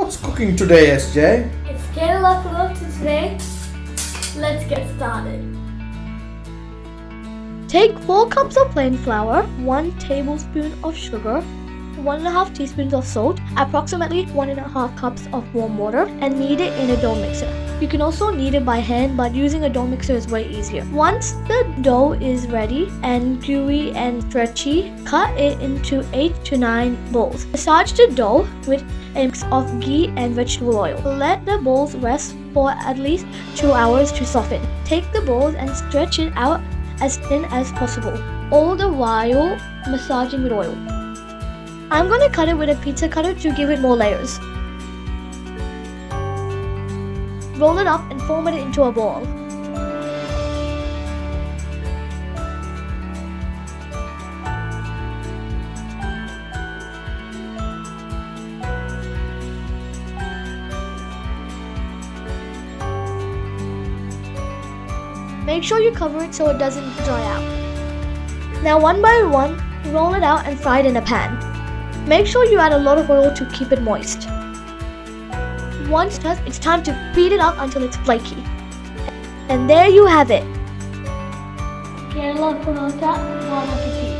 What's cooking today, SJ? It's Kerala Porotta today. Let's get started. Take 4 cups of plain flour, 1 tablespoon of sugar, 1.5 teaspoons of salt, approximately 1.5 cups of warm water, and knead it in a dough mixer. You can also knead it by hand, but using a dough mixer is way easier. Once the dough is ready and gooey and stretchy, cut it into 8 to 9 balls. Massage the dough with a mix of ghee and vegetable oil. Let the balls rest for at least 2 hours to soften. Take the balls and stretch it out as thin as possible, all the while massaging with oil. I'm going to cut it with a pizza cutter to give it more layers. Roll it up and form it into a ball. Make sure you cover it so it doesn't dry out. Now one by one, roll it out and fry it in a pan. Make sure you add a lot of oil to keep it moist. Once done, it's time to beat it up until it's flaky. And there you have it. Kerala Porotta, bon appetit.